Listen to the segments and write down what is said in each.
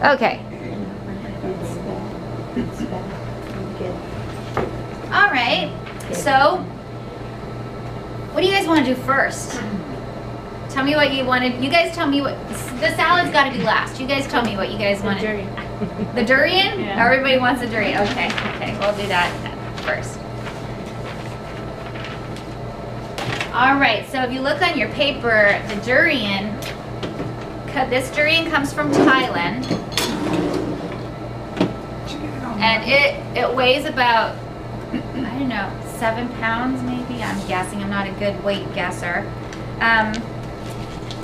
Okay. All right. So, what do you guys want to do first? Tell me what you wanted. You guys tell me what. The salad's got to be last. You guys tell me what you guys want. The durian. The durian? Yeah. Everybody wants the durian. Okay. Okay. We'll do that first. All right. So if you look on your paper, the durian. This durian comes from Thailand, and it weighs about, I don't know, 7 pounds maybe. I'm guessing. I'm not a good weight guesser.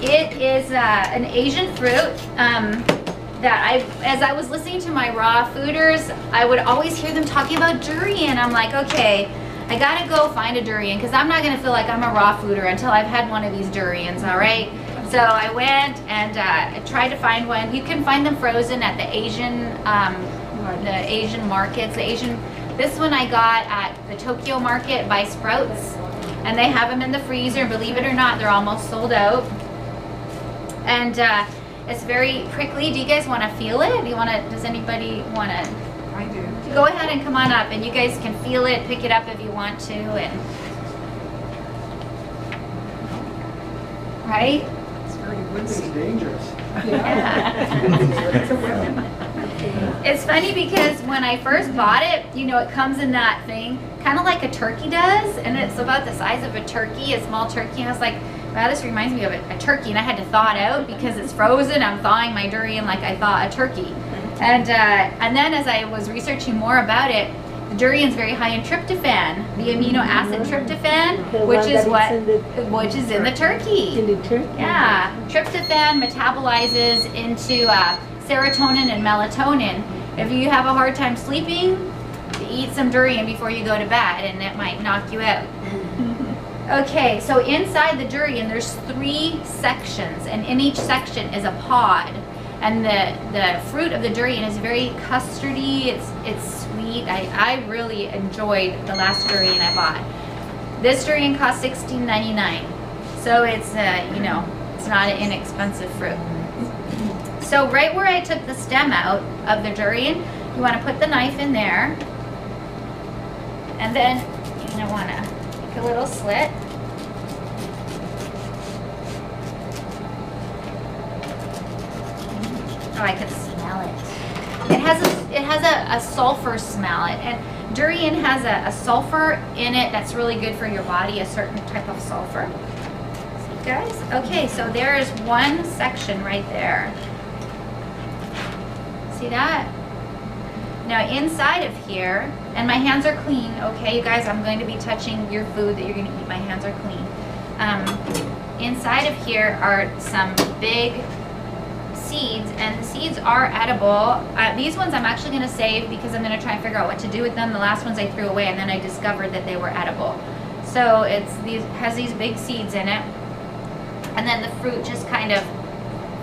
It is an Asian fruit that as I was listening to my raw fooders, I would always hear them talking about durian. I'm like, okay, I gotta go find a durian because I'm not gonna feel like I'm a raw fooder until I've had one of these durians. All right. So I went and I tried to find one. You can find them frozen at the Asian markets. This one I got at the Tokyo Market by Sprouts, and they have them in the freezer. Believe it or not, they're almost sold out. And it's very prickly. Do you guys want to feel it? Does anybody want to? I do. Go ahead and come on up, and you guys can feel it. Pick it up if you want to, and right. It's dangerous. Yeah. It's funny because when I first bought it, you know, it comes in that thing, kind of like a turkey does, and it's about the size of a turkey, a small turkey. And I was like, wow, this reminds me of a turkey, and I had to thaw it out because it's frozen. I'm thawing my durian like I thaw a turkey. And then as I was researching more about it, the durian's very high in tryptophan, the amino acid tryptophan, which is in the turkey. In the turkey. Yeah, tryptophan metabolizes into serotonin and melatonin. If you have a hard time sleeping, eat some durian before you go to bed, and it might knock you out. Okay, so inside the durian, there's 3 sections, and in each section is a pod. And the fruit of the durian is very custardy. It's sweet. I really enjoyed the last durian I bought. This durian cost $16.99, so it's you know, it's not an inexpensive fruit. So right where I took the stem out of the durian, you want to put the knife in there, and then you're gonna want to make a little slit. Oh, I can smell it. It has a sulfur smell. And durian has a sulfur in it that's really good for your body, a certain type of sulfur. See, guys? Okay, so there is one section right there. See that? Now inside of here, and my hands are clean, okay, you guys, I'm going to be touching your food that you're going to eat. My hands are clean. Inside of here are some big seeds, and the seeds are edible. These ones I'm actually going to save because I'm going to try and figure out what to do with them. The last ones I threw away, and then I discovered that they were edible. So has these big seeds in it, and then the fruit just kind of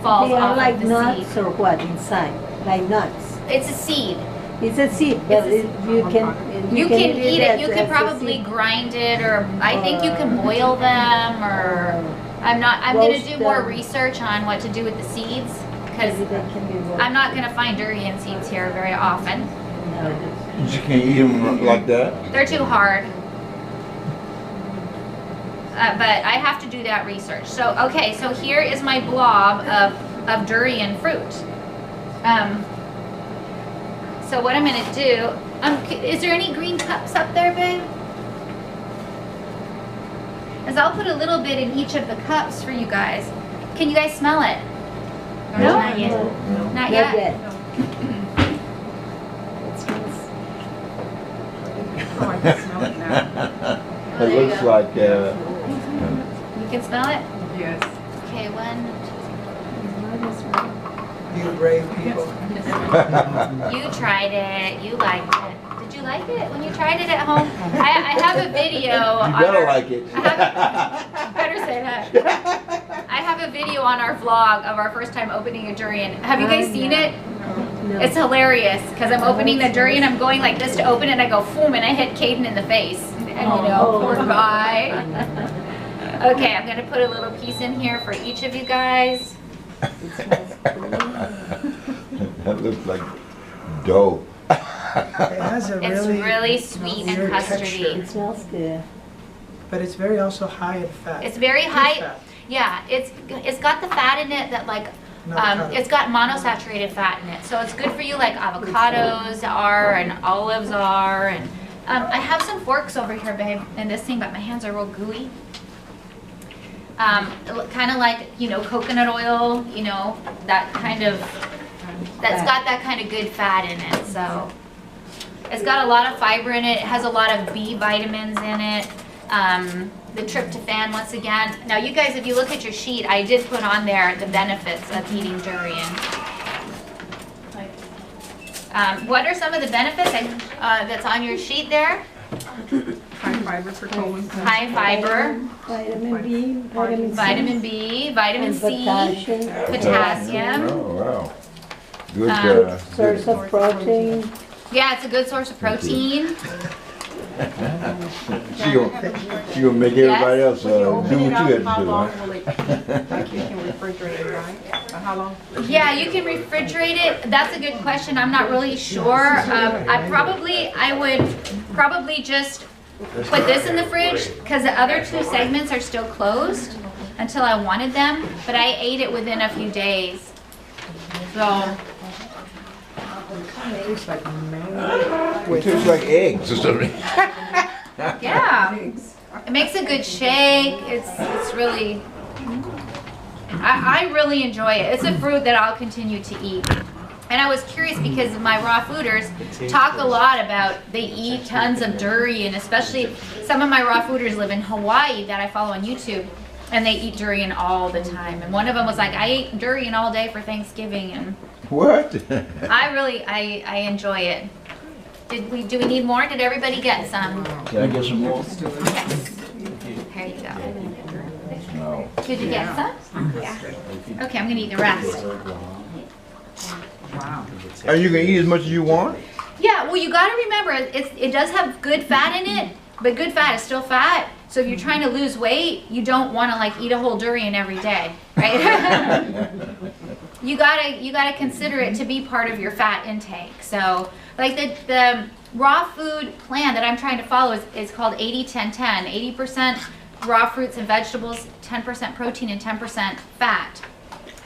falls off like of the nuts seed. or what inside? Like nuts. It's a seed. It's a seed, but you can eat it. You could probably grind it, or I think you can boil them, or I'm going to do more research on what to do with the seeds, because I'm not going to find durian seeds here very often. No. You can't eat them like that? They're too hard. But I have to do that research. So, okay, so here is my blob of durian fruit. So what I'm going to do, is there any green cups up there, babe? Is I'll put a little bit in each of the cups for you guys. Can you guys smell it? No, not yet. no. Not yet? No. It smells. Oh, I can smell it now. It looks like You can smell it? Yes. Okay, one. You brave people. You tried it. You liked it. Did you like it when you tried it at home? I have a video. You better like it. Better say that. I have a video on our vlog of our first time opening a durian. Have you guys seen it? No. It's hilarious because I'm opening the durian. I'm going like this to open it, and I go boom, and I hit Caden in the face. And you know, poor guy. Okay, I'm gonna put a little piece in here for each of you guys. That looks like dough. It has a It's really, really sweet and weird custardy. texture. It smells good. but it's very also high in fat. It's very Good high. fat. Yeah, it's got the fat in it that like No fat. it's got monosaturated fat in it, so it's good for you like avocados are and olives are. And I have some forks over here, babe, in this thing, but my hands are real gooey. Kind of like, you know, coconut oil, you know, that kind of, that's got that kind of good fat in it. So it's got a lot of fiber in it. It has a lot of B vitamins in it. The tryptophan, once again. Now you guys, if you look at your sheet, I did put on there the benefits of eating durian. What are some of the benefits that's on your sheet there? High fiber for colon. High fiber, Vitamin B, vitamin C. vitamin B, vitamin and C, potassium. potassium. Oh, wow. Good, Source of protein. Yeah, it's a good source of protein. she gonna make everybody else do what you had to do, How long huh? will it, like you can refrigerate it, right? How long? Yeah, you can refrigerate it. That's a good question. I'm not really sure. I would probably just put this in the fridge because the other two segments are still closed until I wanted them, but I ate it within a few days. So, It tastes like mango. It tastes like eggs or something. yeah. It makes a good shake. It's really, I really enjoy it. It's a fruit that I'll continue to eat. And I was curious because my raw fooders talk a lot about they eat tons of durian, especially some of my raw fooders live in Hawaii that I follow on YouTube, and they eat durian all the time. And one of them was like, I ate durian all day for Thanksgiving, and What? I enjoy it. Do we need more? Did everybody get some? Can I get some more? Yes. Here you go. No. Did you get some? Yeah. Okay, I'm gonna eat the rest. Wow. Are you gonna eat as much as you want? Yeah, well, you got to remember, it does have good fat in it, but good fat is still fat. So if you're trying to lose weight, you don't want to like eat a whole durian every day, right? you gotta consider it to be part of your fat intake. So like the raw food plan that I'm trying to follow is called 80-10-10. 80% raw fruits and vegetables, 10% protein, and 10% fat.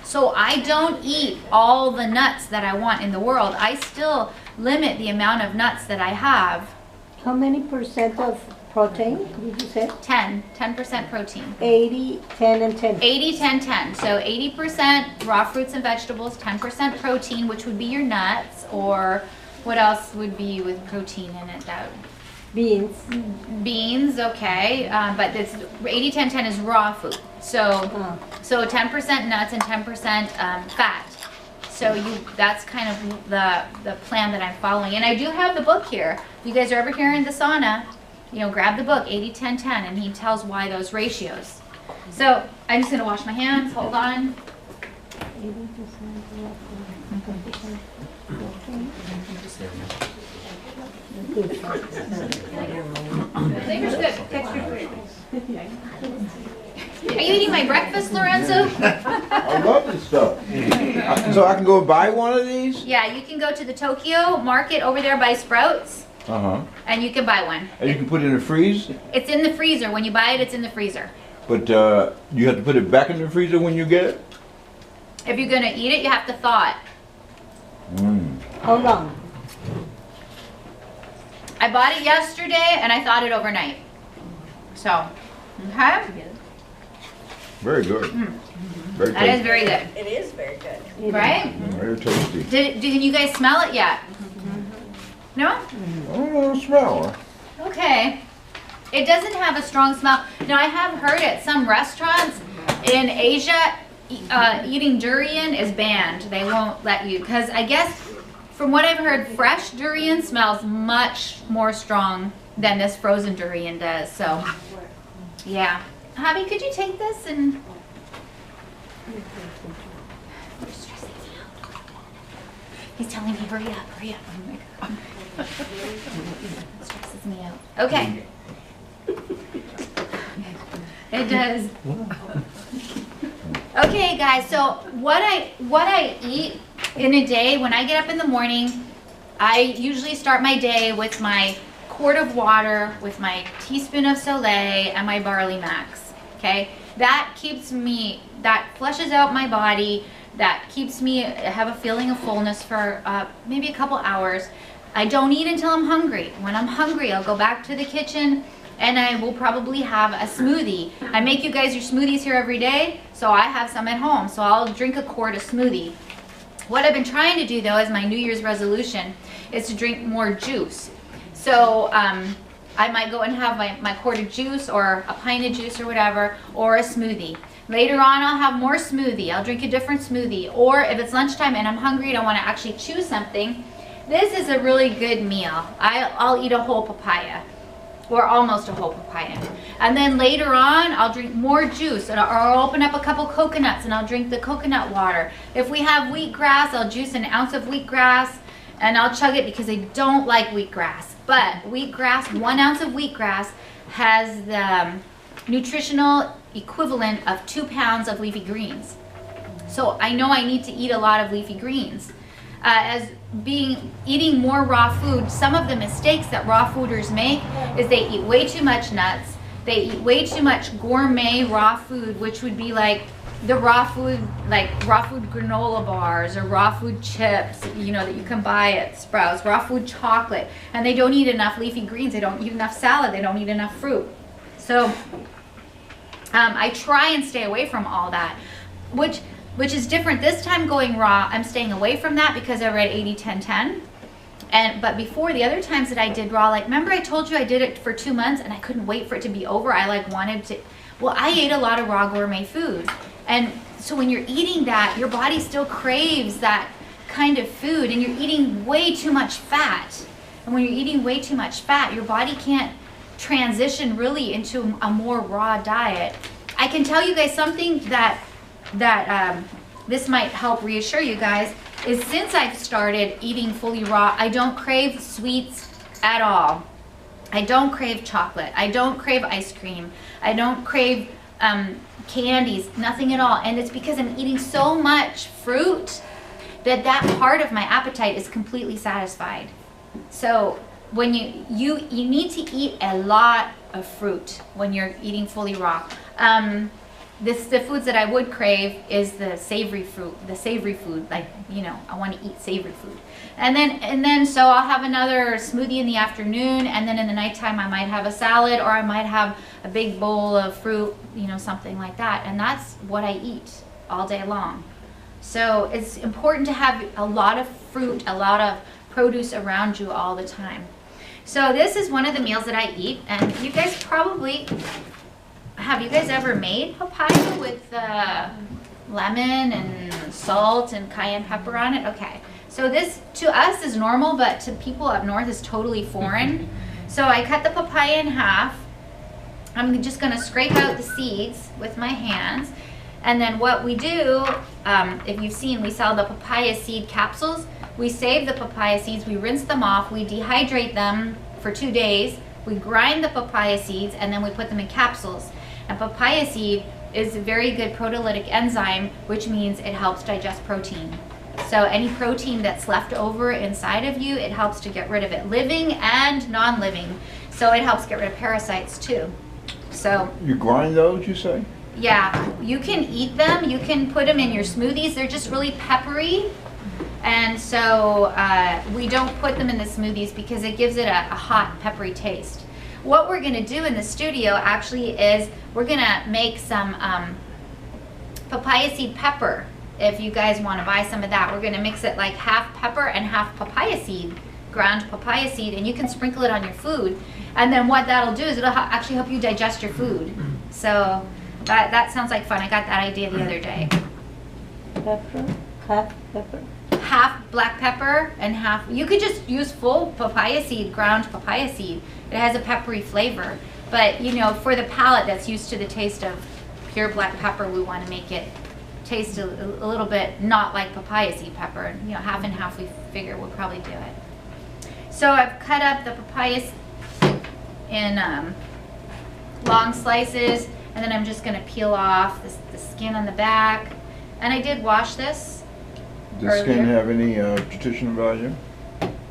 So I don't eat all the nuts that I want in the world. I still limit the amount of nuts that I have. How many percent of protein did you say? 10% protein. 80, 10, and 10. 80-10-10. So 80% raw fruits and vegetables, 10% protein, which would be your nuts, or what else would be with protein in it? That Beans. beans, okay, but this 80-10-10 is raw food. So 10% nuts and 10% fat. So that's kind of the plan that I'm following. And I do have the book here. If you guys are ever here in the sauna, you know, grab the book 80-10-10, and he tells why those ratios. So I'm just gonna wash my hands. Hold on. 80% raw food, 10% good fat. The flavor's good. Texture's good. Are you eating my breakfast, Lorenzo? I love this stuff. So I can go buy one of these? Yeah, you can go to the Tokyo market over there by Sprouts, Uh-huh. and you can buy one. And you can put it in the freeze? It's in the freezer. When you buy it, it's in the freezer. But you have to put it back in the freezer when you get it? If you're gonna eat it, you have to thaw it. How long? I bought it yesterday, and I thawed it overnight. So, okay, Very good. Very that is tasty. very good, It is very good. right? Very tasty. Can you guys smell it yet? No? Oh, smell. Okay. It doesn't have a strong smell. Now, I have heard at some restaurants in Asia, eating durian is banned. They won't let you, because I guess from what I've heard, fresh durian smells much more strong than this frozen durian does. So, yeah. Javi, could you take this and... You're stressing me out. He's telling me, hurry up, hurry up. I'm like, it stresses me out. Okay. It does. Okay, guys, so what I eat in a day, when I get up in the morning, I usually start my day with my quart of water, with my teaspoon of Soleil, and my Barley Max, okay? That keeps me, that flushes out my body, that keeps me, have a feeling of fullness for maybe a couple hours. I don't eat until I'm hungry. When I'm hungry, I'll go back to the kitchen and I will probably have a smoothie. I make you guys your smoothies here every day, so I have some at home. So I'll drink a quart of smoothie. What I've been trying to do though, as my New Year's resolution, is to drink more juice. So I might go and have my quart of juice or a pint of juice or whatever, or a smoothie. Later on, I'll have more smoothie. I'll drink a different smoothie. Or if it's lunchtime and I'm hungry and I want to actually chew something, this is a really good meal. I'll eat a whole papaya, or almost a whole papaya. And then later on, I'll drink more juice, or I'll open up a couple coconuts and I'll drink the coconut water. If we have wheatgrass, I'll juice an ounce of wheatgrass and I'll chug it because I don't like wheatgrass. But wheatgrass, 1 ounce of wheatgrass has the nutritional equivalent of 2 pounds of leafy greens. So I know I need to eat a lot of leafy greens. Eating more raw food, some of the mistakes that raw fooders make is they eat way too much nuts, they eat way too much gourmet raw food, which would be like the raw food, like raw food granola bars or raw food chips, you know, that you can buy at Sprouts, raw food chocolate, and they don't eat enough leafy greens, they don't eat enough salad, they don't eat enough fruit. So I try and stay away from all that, which is different this time going raw. I'm staying away from that because I read 80-10-10. But before, the other times that I did raw, like remember I told you I did it for 2 months and I couldn't wait for it to be over. I like wanted to, well, I ate a lot of raw gourmet food. And so when you're eating that, your body still craves that kind of food, and you're eating way too much fat. And when you're eating way too much fat, your body can't transition really into a more raw diet. I can tell you guys something that this might help reassure you guys, is since I've started eating fully raw, I don't crave sweets at all. I don't crave chocolate. I don't crave ice cream. I don't crave candies, nothing at all. And it's because I'm eating so much fruit that part of my appetite is completely satisfied. So when you need to eat a lot of fruit when you're eating fully raw. The foods that I would crave is the savory food, like, you know, I want to eat savory food. And then so I'll have another smoothie in the afternoon, and then in the nighttime I might have a salad, or I might have a big bowl of fruit, you know, something like that. And that's what I eat all day long. So it's important to have a lot of fruit, a lot of produce around you all the time. So this is one of the meals that I eat, and you guys probably, have you guys ever made papaya with lemon and salt and cayenne pepper on it? Okay, so this to us is normal, but to people up north is totally foreign. So I cut the papaya in half. I'm just gonna scrape out the seeds with my hands. And then what we do, if you've seen, we sell the papaya seed capsules. We save the papaya seeds, we rinse them off, we dehydrate them for 2 days, we grind the papaya seeds, and then we put them in capsules. And papaya seed is a very good proteolytic enzyme, which means it helps digest protein. So any protein that's left over inside of you, it helps to get rid of it, living and non-living. So it helps get rid of parasites too. So You grind those, you say? yeah, you can eat them, you can put them in your smoothies. They're just really peppery. And so we don't put them in the smoothies because it gives it a hot, peppery taste. What we're gonna do in the studio actually is we're gonna make some papaya seed pepper. If you guys wanna buy some of that, we're gonna mix it like half pepper and half papaya seed, ground papaya seed, and you can sprinkle it on your food. And then what that'll do is it'll actually help you digest your food. So that sounds like fun. I got that idea the other day. Pepper, half pepper. Half black pepper and half, you could just use full papaya seed, ground papaya seed. It has a peppery flavor. But you know, for the palate that's used to the taste of pure black pepper, we want to make it taste a little bit not like papaya seed pepper. You know, half and half we figure we'll probably do it. So I've cut up the papayas in long slices, and then I'm just going to peel off the skin on the back. And I did wash this, Does skin earlier. have any nutritional value?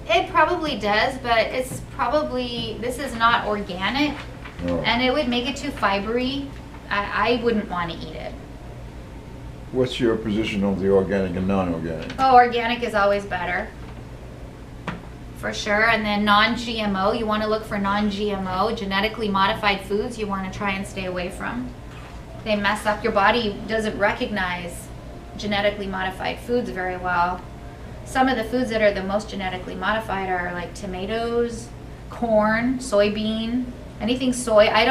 It probably does, but it's probably, this is not organic, No. and it would make it too fibery. I wouldn't want to eat it. What's your position on the organic and non-organic? Oh, organic is always better. For sure. And then non-GMO, you want to look for non-GMO, genetically modified foods you want to try and stay away from. They mess up, your body doesn't recognize genetically modified foods very well. Some of the foods that are the most genetically modified are like tomatoes, corn, soybean, anything soy. I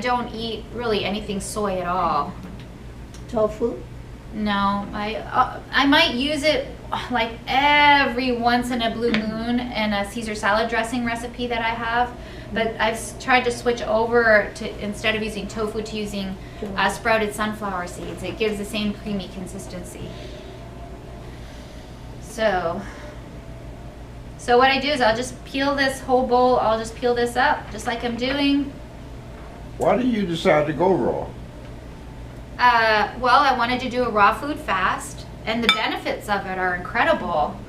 don't eat really anything soy at all. Tofu? No, I might use it like every once in a blue moon in a Caesar salad dressing recipe that I have, but I've tried to switch over to, instead of using tofu, to using sprouted sunflower seeds. It gives the same creamy consistency. So what I do is I'll just peel this whole bowl, I'll just peel this up, just like I'm doing. Why did you decide to go raw? Well, I wanted to do a raw food fast, and the benefits of it are incredible.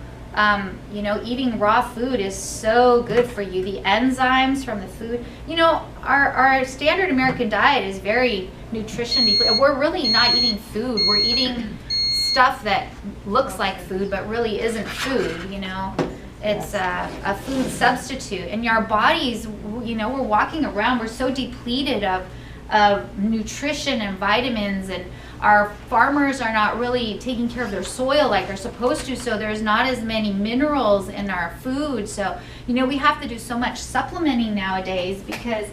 You know, eating raw food is so good for you. The enzymes from the food, you know, our standard American diet is very nutrition depleted. We're really not eating food. We're eating stuff that looks like food, but really isn't food, you know. It's a food substitute. And our bodies, you know, we're walking around, we're so depleted of nutrition and vitamins, and our farmers are not really taking care of their soil like they're supposed to, so there's not as many minerals in our food. So, you know, we have to do so much supplementing nowadays, because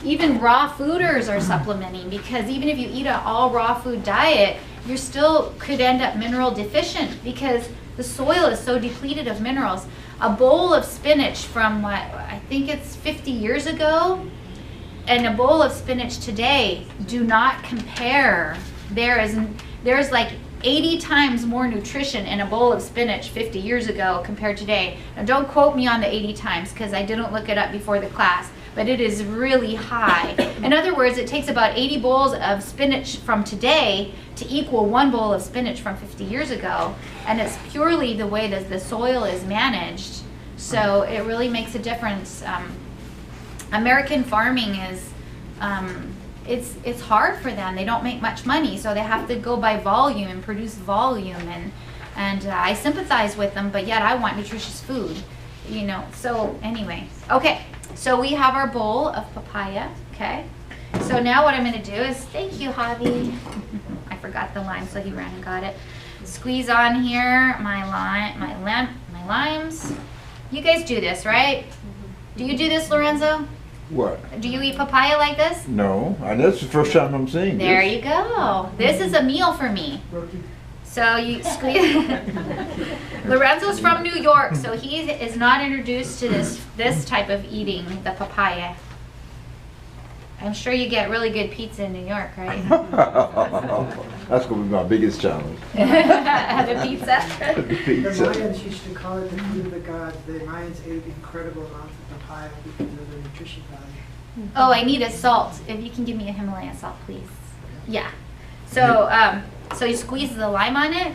even raw fooders are supplementing, because even if you eat an all raw food diet, you still could end up mineral deficient because the soil is so depleted of minerals. A bowl of spinach from what, I think it's 50 years ago, and a bowl of spinach today do not compare. There's like 80 times more nutrition in a bowl of spinach 50 years ago compared to today. Now don't quote me on the 80 times, because I didn't look it up before the class, but it is really high. In other words, it takes about 80 bowls of spinach from today to equal one bowl of spinach from 50 years ago, and it's purely the way that the soil is managed. So it really makes a difference. American farming is, it's hard for them. They don't make much money, so they have to go by volume and produce volume, and I sympathize with them, but yet I want nutritious food, you know. So anyway, okay, so we have our bowl of papaya, okay? So now what I'm gonna do is, thank you, Javi. I forgot the lime, so he ran and got it. Squeeze on here my limes. You guys do this, right? Do you do this, Lorenzo? What? Do you eat papaya like this? No, and that's the first time I'm seeing There this. you go. This is a meal for me. So you squeeze. Lorenzo's from New York, so he is not introduced to this type of eating, the papaya. I'm sure you get really good pizza in New York, right? That's going to be my biggest challenge. The pizza. The The pizza. Mayans used to call it the food of the gods. The Mayans ate incredible amounts of papaya because of the nutrition value. Oh, I need a salt. If you can give me a Himalayan salt, please. Yeah. So, so you squeeze the lime on it.